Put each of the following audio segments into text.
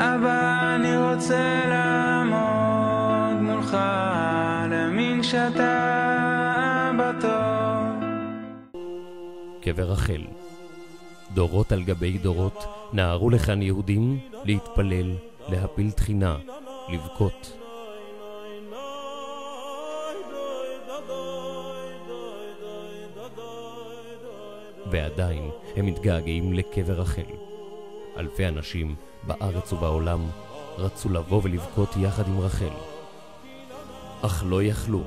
אבא, אני רוצה לעמוד מולך, להאמין שאתה אבא טוב. קבר רחל. דורות על גבי דורות נערו לכאן יהודים להתפלל, להפיל תחינה, לבכות. ועדיין הם מתגעגעים לקבר רחל. אלפי אנשים בארץ ובעולם רצו לבוא ולבכות יחד עם רחל, אך לא יכלו.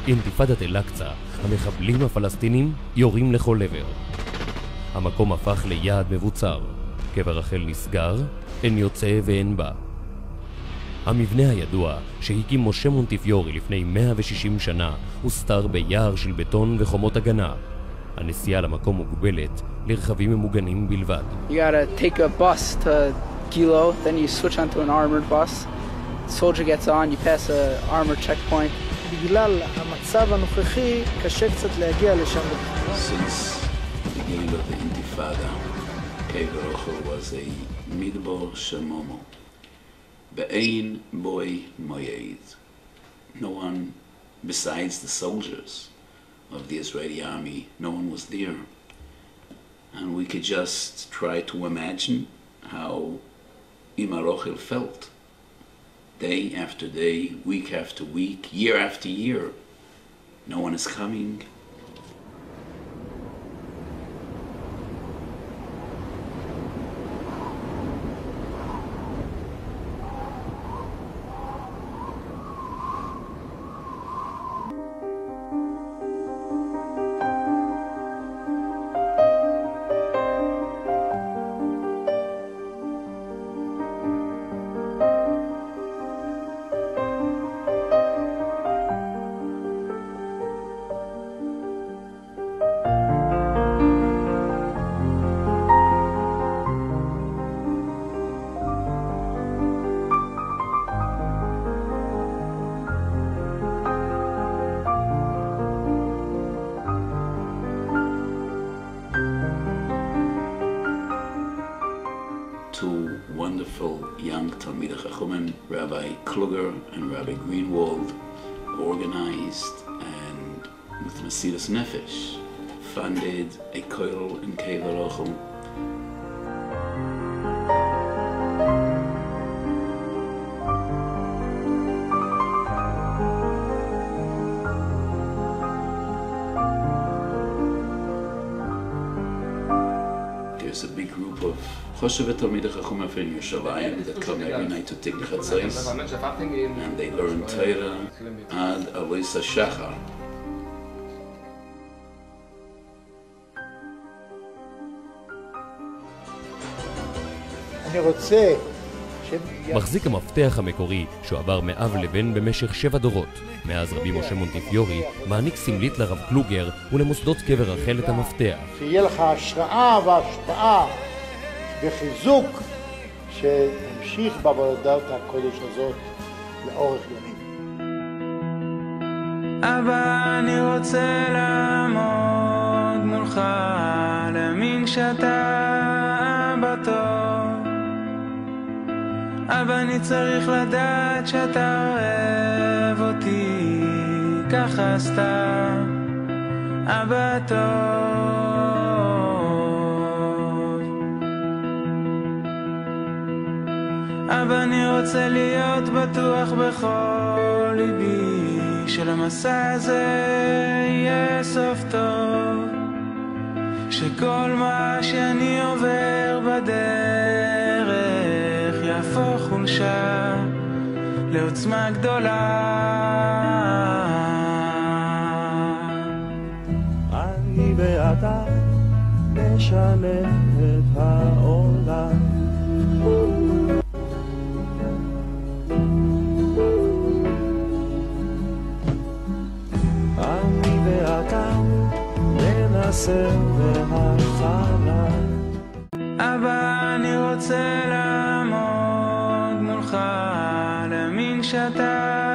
אינתיפאדת אל-אקצא, המחבלים הפלסטינים יורים לכל עבר. המקום הפך ליעד מבוצר. קבר רחל נסגר, אין יוצא ואין בא. המבנה הידוע שהקים משה מונטיפיורי לפני 160 שנה הוסתר ביער של בטון וחומות הגנה. הנסיעה למקום מוגבלת לרכבים ממוגנים בלבד. You gotta take a bus to Gilo, then you switch onto an armored bus. Soldier gets on, you pass a armored checkpoint. בגלל המצב הנוכחי קשה קצת להגיע לשם. Since the beginning of the Intifada, קבר רחל was a midbar shemomo. Be'ein boy moyed. No one besides the soldiers of the Israeli army, no one was there. And we could just try to imagine how Ima Rochel felt. Day after day, week after week, year after year. No one is coming. Two wonderful young Talmidei Chachamim, Rabbi Kluger and Rabbi Greenwald, organized and with Mesiras Nefesh funded a kollel in Kever Rachel. There's a big group of Choshevet Talmidei Chachamim in Yerushalayim that come every night to take chatzos, and they learn Torah ad Alois HaShachar. אני רוצה מחזיק המפתח המקורי שהועבר מאב לבן במשך 7 דורות. מאז רבי משה מונטיפיורי מעניק סמלית לרב קלוגר ולמוסדות קבר רחל את המפתח. שיהיה לך השראה והשפעה וחיזוק שתמשיך בעבודת הקודש הזאת לאורך ימים. אבא, אני רוצה לעמוד מולך, להאמין שאתה אבא טוב. אבא, אני צריך לדעת שאתה אוהב אותי ככה סתם, אבא טוב. אבא, אני רוצה להיות בטוח בכל ליבי שלמסע הזה יהיה סוף טוב, שכל מה שאני עובר בדרך יהפוך חולשה לעוצמה גדולה. אני ואתה נשנה את העולם. אני ואתה ננסה מההתחלה. אבא, אני רוצה לעמוד מולך, להאמין שאתה